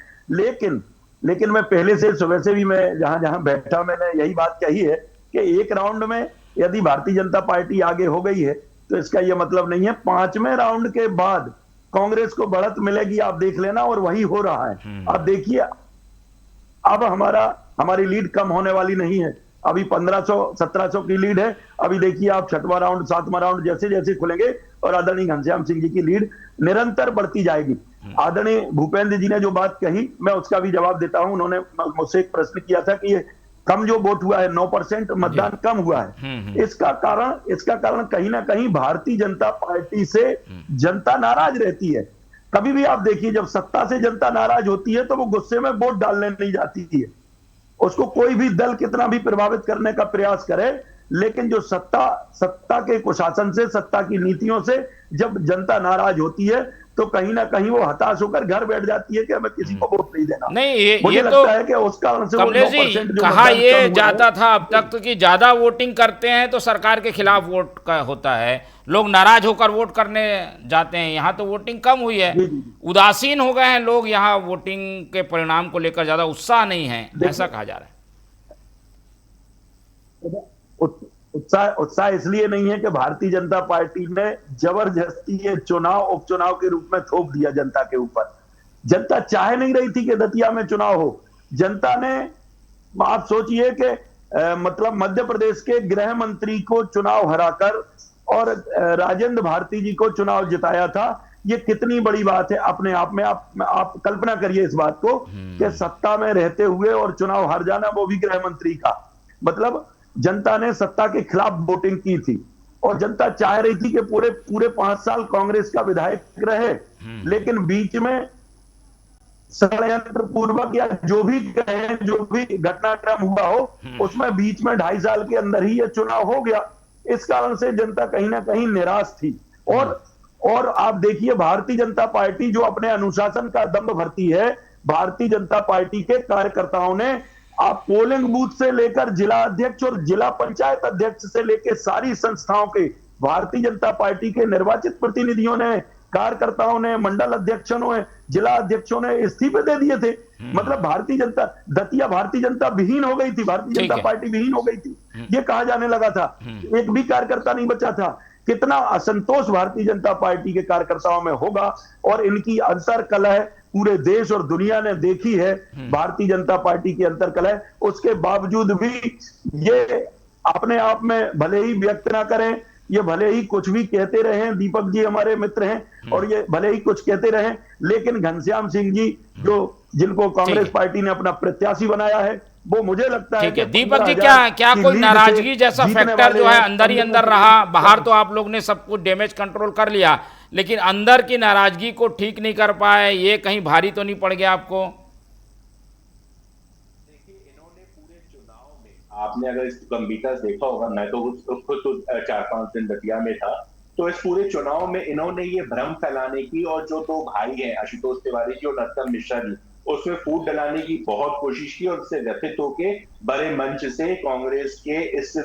लेकिन मैं पहले से सुबह से भी मैं जहां बैठा मैंने यही बात कही है कि एक राउंड में यदि भारतीय जनता पार्टी आगे हो गई है तो इसका यह मतलब नहीं है 5वें राउंड के बाद कांग्रेस को बढ़त मिलेगी, आप देख लेना, और वही हो रहा है। आप देखिए, अब हमारी लीड कम होने वाली नहीं है, अभी 1500-1700 की लीड है। अभी देखिए आप 6वां राउंड 7वां राउंड जैसे जैसे खुलेंगे और आदरणीय घनश्याम सिंह जी की लीड निरंतर बढ़ती जाएगी। आदरणीय भूपेंद्र जी ने जो बात कही मैं उसका भी जवाब देता हूं। उन्होंने मुझसे एक प्रश्न किया था कि ये कम जो वोट हुआ है, 9% मतदान कम हुआ है, इसका कारण कहीं ना कहीं भारतीय जनता पार्टी से जनता नाराज रहती है। कभी भी आप देखिए, जब सत्ता से जनता नाराज होती है तो वो गुस्से में वोट डालने नहीं जाती है, उसको कोई भी दल कितना भी प्रभावित करने का प्रयास करे, लेकिन जो सत्ता के कुशासन से, सत्ता की नीतियों से जब जनता नाराज होती है तो कहीं ना कहीं वो हताश होकर घर बैठ जाती है कि हमें किसी को वोट नहीं देना। नहीं, ये लगता तो है कि उस कारण से कमलेश जी कहा ये जाता था अब तक तो कि ज्यादा वोटिंग करते हैं तो सरकार के खिलाफ वोट का होता है, लोग नाराज होकर वोट करने जाते हैं। यहाँ तो वोटिंग कम हुई है, उदासीन हो गए हैं लोग, यहाँ वोटिंग के परिणाम को लेकर ज्यादा उत्साह नहीं है, ऐसा कहा जा रहा है। उत्साह इसलिए नहीं है कि भारतीय जनता पार्टी ने जबरदस्ती ये उपचुनाव के रूप में थोप दिया जनता के ऊपर। जनता चाह नहीं रही थी कि दतिया में चुनाव हो। जनता ने, आप सोचिए कि मतलब मध्य प्रदेश के गृह मंत्री को चुनाव हराकर और राजेंद्र भारती जी को चुनाव जिताया था। ये कितनी बड़ी बात है अपने आप में। आप कल्पना करिए इस बात को कि सत्ता में रहते हुए और चुनाव हार जाना, वो भी गृह मंत्री का। मतलब जनता ने सत्ता के खिलाफ वोटिंग की थी और जनता चाह रही थी कि पूरे 5 साल कांग्रेस का विधायक रहे, लेकिन बीच में षड्यंत्र पूर्वक या जो भी घटनाक्रम हुआ हो, उसमें बीच में 2.5 साल के अंदर ही यह चुनाव हो गया। इस कारण से जनता कहीं ना कहीं निराश थी और आप देखिए भारतीय जनता पार्टी जो अपने अनुशासन का दम्भ भरती है, भारतीय जनता पार्टी के कार्यकर्ताओं ने आप पोलिंग बूथ से लेकर जिला अध्यक्ष और जिला पंचायत अध्यक्ष से लेकर सारी संस्थाओं के भारतीय जनता पार्टी के निर्वाचित प्रतिनिधियों ने, कार्यकर्ताओं ने, मंडल अध्यक्षों ने, जिला अध्यक्षों ने इस्तीफे दे दिए थे। मतलब भारतीय जनता दतिया भारतीय जनता विहीन हो गई थी, भारतीय जनता पार्टी विहीन हो गई थी, ये कहा जाने लगा था। एक भी कार्यकर्ता नहीं बचा था। कितना असंतोष भारतीय जनता पार्टी के कार्यकर्ताओं में होगा, और इनकी अंतरकलह पूरे देश और दुनिया ने देखी है। भारतीय जनता पार्टी की अंतरकलह, उसके बावजूद भी ये अपने आप में भले ही व्यक्त ना करें, ये भले ही कुछ भी कहते रहें, दीपक जी हमारे मित्र हैं और ये भले ही कुछ कहते रहें, लेकिन घनश्याम सिंह जी जिनको कांग्रेस पार्टी ने अपना प्रत्याशी बनाया है, वो मुझे लगता है कि दीपक जी क्या कोई नाराजगी जैसा फैक्टर जो है अंदर ही अंदर रहा? बाहर तो आप लोग ने सब कुछ डैमेज कंट्रोल कर लिया, लेकिन अंदर की नाराजगी को ठीक नहीं कर पाए, ये कहीं भारी तो नहीं पड़ गया आपको? आपने अगर इस गंभीरता से देखा होगा, मैं तो खुद तो 4-5 दिन दतिया में था, तो इस पूरे चुनाव में इन्होंने ये भ्रम फैलाने की, और जो दो भाई हैं आशुतोष तिवारी जी और नरोत्तम मिश्रा जी, उसमें फूट डलाने की बहुत कोशिश की, और उससे व्यथित होके बड़े मंच से कांग्रेस के इस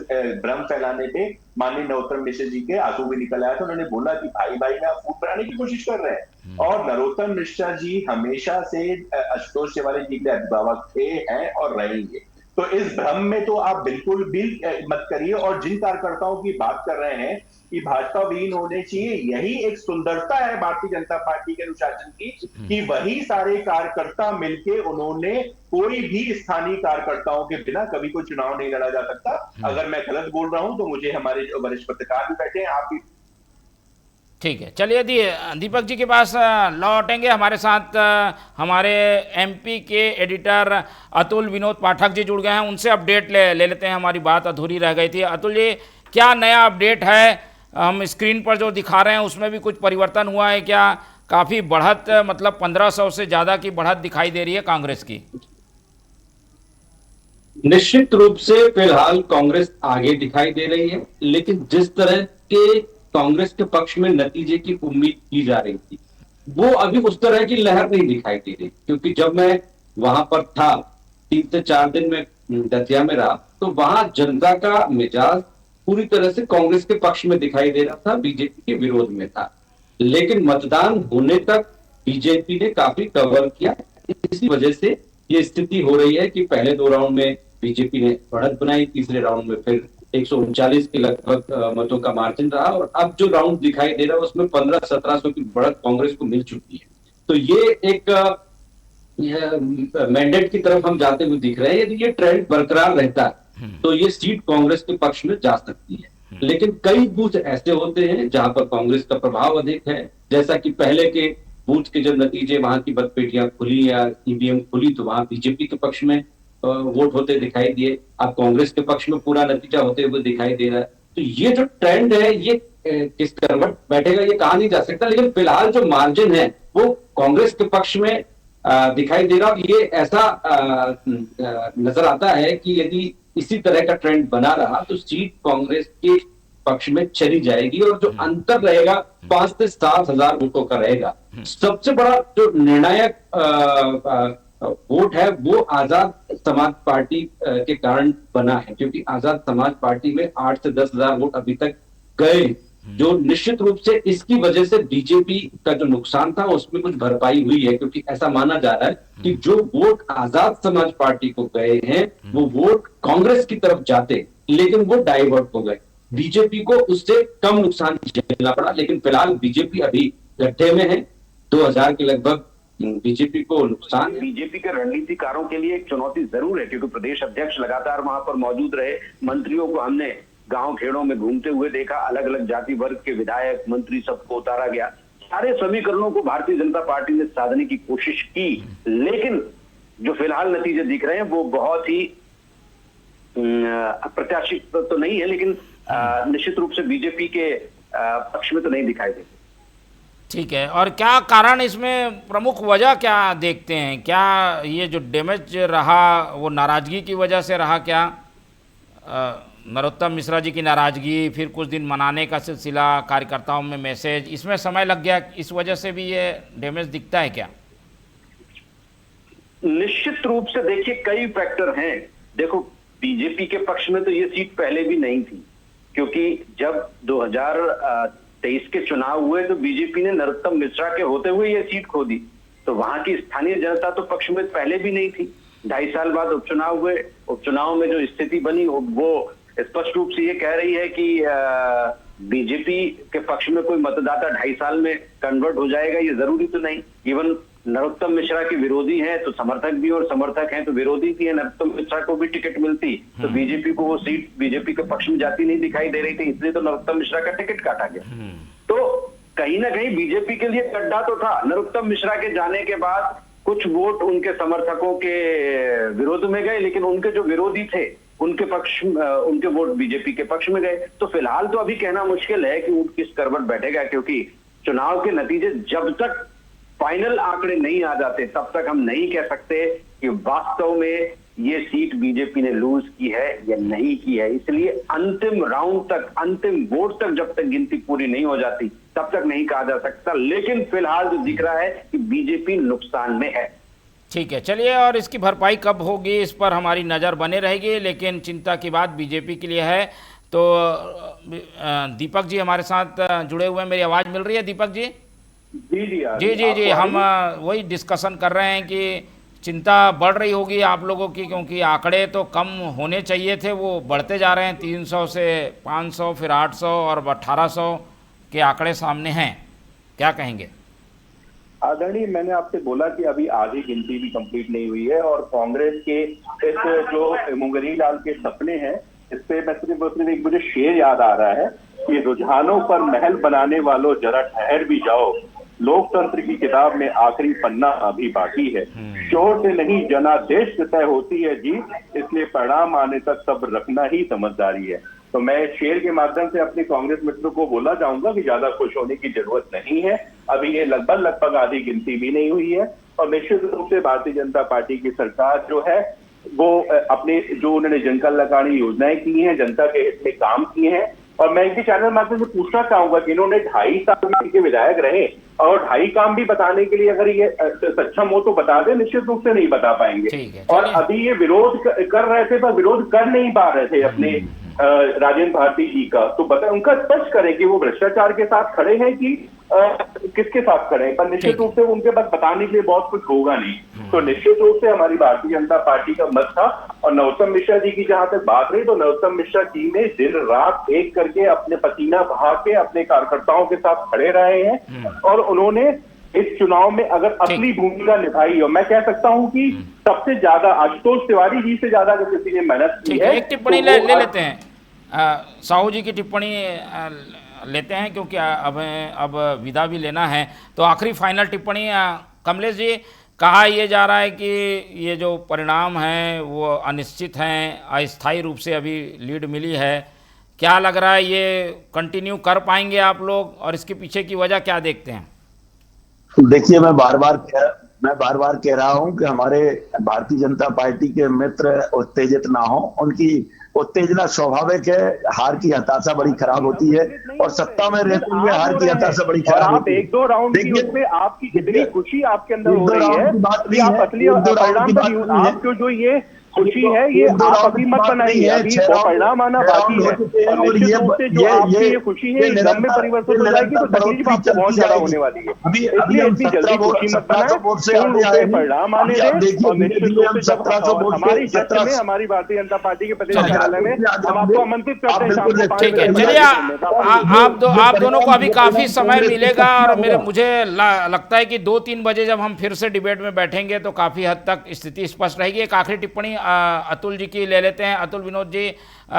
भ्रम फैलाने पे माननीय नरोत्तम मिश्रा जी के आंसू भी निकल आया था। उन्होंने बोला कि भाई भाई में आप फूट बनाने की कोशिश कर रहे हैं, और नरोत्तम मिश्रा जी हमेशा से आशुतोष तिवारी जी के अभिभावक थे, हैं और रहेंगे। तो इस भ्रम में तो आप बिल्कुल भी मत करिए। और जिन कार्यकर्ताओं की बात कर रहे हैं कि भाजपा विहीन होने चाहिए, यही एक सुंदरता है भारतीय जनता पार्टी के अनुशासन की, कि वही सारे कार्यकर्ता मिलके उन्होंने कोई भी स्थानीय कार्यकर्ताओं के बिना कभी कोई चुनाव नहीं लड़ा जा सकता। अगर मैं गलत बोल रहा हूं तो मुझे हमारे वरिष्ठ पत्रकार भी बैठे हैं, आप भी। ठीक है, चलिए दीपक जी के पास लौटेंगे। हमारे साथ हमारे एमपी के एडिटर अतुल विनोद पाठक जी जुड़ गए हैं, उनसे अपडेट ले लेते हैं। हमारी बात अधूरी रह गई थी। अतुल जी, क्या नया अपडेट है? हम स्क्रीन पर जो दिखा रहे हैं उसमें भी कुछ परिवर्तन हुआ है क्या? काफ़ी बढ़त, मतलब 1500 से ज़्यादा की बढ़त दिखाई दे रही है कांग्रेस की। निश्चित रूप से फिलहाल कांग्रेस आगे दिखाई दे रही है, लेकिन जिस तरह के कांग्रेस के पक्ष में नतीजे की उम्मीद की जा रही थी, वो अभी उस तरह की लहर नहीं दिखाई दे रही। क्योंकि जब मैं वहां पर था, 3 से 4 दिन में दतिया में रहा, तो वहां जनता का मिजाज पूरी तरह से कांग्रेस के पक्ष में दिखाई दे रहा था, बीजेपी के विरोध में था। लेकिन मतदान होने तक बीजेपी ने काफी कवर किया। इसी वजह से ये स्थिति हो रही है कि पहले 2 राउंड में बीजेपी ने बढ़त बनाई, तीसरे राउंड में फिर 139 के लगभग मतों का मार्जिन रहा, और अब जो राउंड दिखाई दे रहा है उसमें 1500-1700 की बढ़त कांग्रेस को मिल चुकी है। तो ये एक मैंडेट की तरफ हम जाते हुए दिख रहे हैं। यदि ये ट्रेंड बरकरार रहता है तो ये सीट कांग्रेस के पक्ष में जा सकती है। लेकिन कई बूथ ऐसे होते हैं जहां पर कांग्रेस का प्रभाव अधिक है, जैसा कि पहले के बूथ के जब नतीजे वहां की मतपेटियां खुली या ईवीएम खुली तो वहां बीजेपी के पक्ष में वोट होते दिखाई दिए। अब कांग्रेस के पक्ष में पूरा नतीजा होते हुए दिखाई दे रहा है। तो ये जो ट्रेंड है ये किस करवट बैठेगा ये कहा नहीं जा सकता, लेकिन फिलहाल जो मार्जिन है वो कांग्रेस के पक्ष में दिखाई दे रहा। ये ऐसा नजर आता है कि यदि इसी तरह का ट्रेंड बना रहा तो सीट कांग्रेस के पक्ष में चली जाएगी, और जो अंतर रहेगा 5 से 7 हजार वोटों का रहेगा। सबसे बड़ा जो निर्णायक वोट है वो आजाद समाज पार्टी के कारण बना है, क्योंकि आजाद समाज पार्टी में 8 से 10 हजार वोट अभी तक गए, जो निश्चित रूप से इसकी वजह से बीजेपी का जो नुकसान था उसमें कुछ भरपाई हुई है। क्योंकि ऐसा माना जा रहा है कि जो वोट आजाद समाज पार्टी को गए हैं वो वोट कांग्रेस की तरफ जाते, लेकिन वो डाइवर्ट हो गए। बीजेपी को उससे कम नुकसान झेलना पड़ा, लेकिन फिलहाल बीजेपी अभी गड्ढे में है। 2000 के लगभग बीजेपी को नुकसान है। बीजेपी के रणनीतिकारों के लिए एक चुनौती जरूर है, क्योंकि प्रदेश अध्यक्ष लगातार वहां पर मौजूद रहे। मंत्रियों को हमने गांव खेड़ों में घूमते हुए देखा, अलग अलग जाति वर्ग के विधायक मंत्री सबको उतारा गया। सारे समीकरणों को भारतीय जनता पार्टी ने साधने की कोशिश की, लेकिन जो फिलहाल नतीजे दिख रहे हैं वो बहुत ही अप्रत्याशित तो नहीं है, लेकिन निश्चित रूप से बीजेपी के पक्ष में तो नहीं दिखाई देते। ठीक है, और क्या कारण, इसमें प्रमुख वजह क्या देखते हैं? क्या ये जो डैमेज रहा वो नाराजगी की वजह से रहा क्या? नरोत्तम मिश्रा जी की नाराजगी, फिर कुछ दिन मनाने का सिलसिला, कार्यकर्ताओं में मैसेज, इसमें समय लग गया, इस वजह से भी ये डैमेज दिखता है क्या? निश्चित रूप से देखिए कई फैक्टर हैं। देखो बीजेपी के पक्ष में तो ये सीट पहले भी नहीं थी, क्योंकि जब 2023 के चुनाव हुए तो बीजेपी ने नरोत्तम मिश्रा के होते हुए ये सीट खो दी। तो वहां की स्थानीय जनता तो पक्ष में पहले भी नहीं थी। 2.5 साल बाद उपचुनाव हुए, उपचुनाव में जो स्थिति बनी वो स्पष्ट रूप से ये कह रही है कि बीजेपी के पक्ष में कोई मतदाता 2.5 साल में कन्वर्ट हो जाएगा, ये जरूरी तो नहीं। इवन नरोत्तम मिश्रा के विरोधी हैं तो समर्थक भी, और समर्थक हैं तो विरोधी भी है। नरोत्तम मिश्रा को भी टिकट मिलती तो बीजेपी को वो सीट बीजेपी के पक्ष में जाती नहीं दिखाई दे रही थी, इसलिए तो नरोत्तम मिश्रा का टिकट काटा गया। तो कहीं ना कहीं बीजेपी के लिए गड्ढा तो था। नरोत्तम मिश्रा के जाने के बाद कुछ वोट उनके समर्थकों के विरोध में गए, लेकिन उनके जो विरोधी थे उनके वोट बीजेपी के पक्ष में गए। तो फिलहाल तो अभी कहना मुश्किल है कि ऊंट किस करवट बैठेगा, क्योंकि चुनाव के नतीजे जब तक फाइनल आंकड़े नहीं आ जाते तब तक हम नहीं कह सकते कि वास्तव में ये सीट बीजेपी ने लूज की है या नहीं की है। इसलिए अंतिम राउंड तक, अंतिम वोट तक जब तक गिनती पूरी नहीं हो जाती तब तक नहीं कहा जा सकता। लेकिन फिलहाल जो दिख रहा है कि बीजेपी नुकसान में है। ठीक है, चलिए, और इसकी भरपाई कब होगी इस पर हमारी नज़र बने रहेगी। लेकिन चिंता की बात बीजेपी के लिए है। तो दीपक जी हमारे साथ जुड़े हुए हैं, मेरी आवाज़ मिल रही है दीपक जी? जी, हम वही डिस्कशन कर रहे हैं कि चिंता बढ़ रही होगी आप लोगों की, क्योंकि आंकड़े तो कम होने चाहिए थे, वो बढ़ते जा रहे हैं। 300 से 500, फिर 800 और 1800 के आंकड़े सामने हैं। क्या कहेंगे? आदरणीय, मैंने आपसे बोला कि अभी आधी गिनती भी कंप्लीट नहीं हुई है और कांग्रेस के इस जो मुंगरी लाल के सपने हैं, इस पे मैं सिर्फ एक मुझे शेर याद आ रहा है कि रुझानों पर महल बनाने वालों जरा ठहर भी जाओ, लोकतंत्र की किताब में आखिरी पन्ना अभी बाकी है। शोर से नहीं जनादेश से तय होती है जी, इसलिए परिणाम आने तक सब रखना ही समझदारी है। तो मैं शेर के माध्यम से अपने कांग्रेस मित्रों को बोला जाऊंगा कि ज्यादा खुश होने की जरूरत नहीं है। अभी ये लगभग आधी गिनती भी नहीं हुई है और निश्चित रूप से भारतीय जनता पार्टी की सरकार जो है वो अपने जो उन्होंने जन कल्याणकारी योजनाएं की हैं, जनता के हित में काम किए हैं। और मैं इनके चैनल माध्यम से पूछना चाहूंगा कि इन्होंने 2.5 साल के विधायक रहे और 2.5 काम भी बताने के लिए अगर ये सक्षम हो तो बता दे, निश्चित रूप से नहीं बता पाएंगे। और अभी ये विरोध कर रहे थे पर विरोध कर नहीं पा रहे थे अपने राजेंद्र भारती जी का, तो बता उनका स्पष्ट करें कि वो भ्रष्टाचार के साथ खड़े हैं कि किसके साथ खड़े हैं। पर निश्चित रूप से उनके पास बताने के लिए बहुत कुछ होगा नहीं। तो निश्चित रूप से हमारी भारतीय जनता पार्टी का मत था। और नरोत्तम मिश्रा जी की जहां तक बात रही, तो नरोत्तम मिश्रा जी ने दिन रात एक करके अपने पसीना बहा के अपने कार्यकर्ताओं के साथ खड़े रहे हैं और उन्होंने इस चुनाव में अगर असली भूमिका निभाई, और मैं कह सकता हूं कि सबसे ज्यादा आशुतोष तिवारी जी से ज्यादा अगर किसी ने मेहनत की है। एक टिप्पणी ले लेते हैं, साहू जी की टिप्पणी लेते हैं, क्योंकि अब विदा भी लेना है। तो आखिरी फाइनल टिप्पणी कमलेश जी, कहा यह जा रहा है कि ये जो परिणाम हैं वो अनिश्चित हैं, अस्थायी रूप से अभी लीड मिली है। क्या लग रहा है, ये कंटिन्यू कर पाएंगे आप लोग, और इसके पीछे की वजह क्या देखते हैं? देखिए, मैं बार बार कह रहा हूं कि हमारे भारतीय जनता पार्टी के मित्र उत्तेजित ना हो। उनकी उत्तेजना स्वाभाविक है। हार की हताशा बड़ी खराब होती है और सत्ता में रहते हुए हार की हताशा बड़ी खराब होती है। 1-2 राउंड की उसमें आपकी कितनी खुशी आपके अंदर हो रही है, आप असली परिणाम पर आपको जो ये खुशी है ये आप अभी मत बनाइए, अभी परिणाम आना बाकी है। और निश्चित रूप से जो आपकी ये खुशी है दम में परिवर्तन हो जाएगी तो तकलीफ आपको बहुत ज्यादा होने वाली है। इसलिए इतनी जल्दी खुशी मत बनाएं, परिणाम आने दें। और निश्चित रूप से हमारी जश्न में, हमारी भारतीय जनता पार्टी के प्रदेश कार्यालय में हम आपको आमंत्रित करते हैं। ठीक है, चलिए, आप दोनों को अभी काफी समय मिलेगा और मुझे लगता है कि 2-3 बजे जब हम फिर से डिबेट में बैठेंगे तो काफी हद तक स्थिति स्पष्ट रहेगी। एक आखिरी टिप्पणी अतुल जी की ले लेते हैं। अतुल विनोद जी,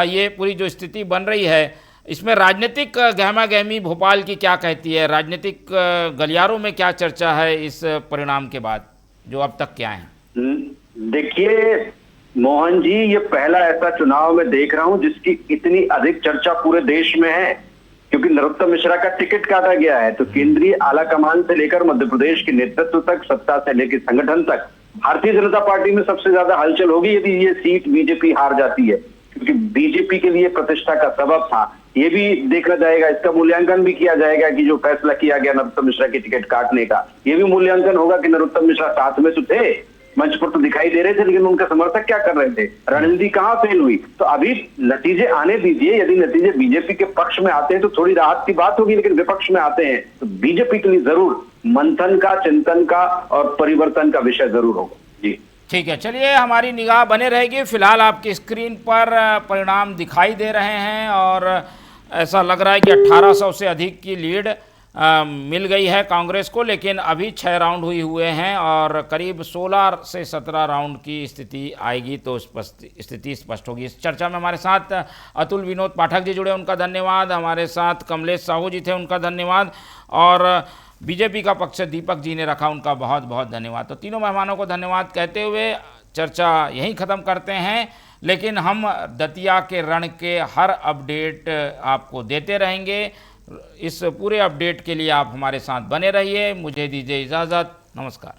ये पूरी जो स्थिति बन रही है इसमें राजनीतिक गहमा गहमी भोपाल की क्या कहती है? राजनीतिक गलियारों में क्या चर्चा है इस परिणाम के बाद जो अब तक क्या है? देखिए मोहन जी, ये पहला ऐसा चुनाव मैं देख रहा हूं जिसकी इतनी अधिक चर्चा पूरे देश में है, क्योंकि नरोत्तम मिश्रा का टिकट काटा गया है। तो केंद्रीय आला कमान से लेकर मध्य प्रदेश के नेतृत्व तक, सत्ता से लेकर संगठन तक, भारतीय जनता पार्टी में सबसे ज्यादा हलचल होगी यदि ये सीट बीजेपी हार जाती है। क्योंकि बीजेपी के लिए प्रतिष्ठा का सबब था। ये भी देखा जाएगा, इसका मूल्यांकन भी किया जाएगा कि जो फैसला किया गया नरोत्तम मिश्रा की टिकट काटने का, ये भी मूल्यांकन होगा कि नरोत्तम मिश्रा साथ में तो थे, मंच पर तो दिखाई दे रहे थे, लेकिन उनके समर्थक क्या कर रहे थे, रणनीति कहां फेल हुई। तो अभी नतीजे आने दीजिए, यदि नतीजे बीजेपी के पक्ष में आते हैं तो थोड़ी राहत की बात होगी, लेकिन विपक्ष में आते हैं तो बीजेपी के लिए जरूर मंथन का, चिंतन का और परिवर्तन का विषय जरूर होगा। जी ठीक है, चलिए हमारी निगाह बने रहेगी। फिलहाल आपकी स्क्रीन पर परिणाम दिखाई दे रहे हैं और ऐसा लग रहा है कि 1800 से अधिक की लीड मिल गई है कांग्रेस को, लेकिन अभी 6 राउंड हुए हैं और करीब 16 से 17 राउंड की स्थिति आएगी तो स्थिति स्पष्ट होगी। इस चर्चा में हमारे साथ अतुल विनोद पाठक जी जुड़े, उनका धन्यवाद। हमारे साथ कमलेश साहू जी थे, उनका धन्यवाद। और बीजेपी का पक्ष दीपक जी ने रखा, उनका बहुत बहुत धन्यवाद। तो तीनों मेहमानों को धन्यवाद कहते हुए चर्चा यहीं ख़त्म करते हैं, लेकिन हम दतिया के रण के हर अपडेट आपको देते रहेंगे। इस पूरे अपडेट के लिए आप हमारे साथ बने रहिए। मुझे दीजिए इजाज़त, नमस्कार।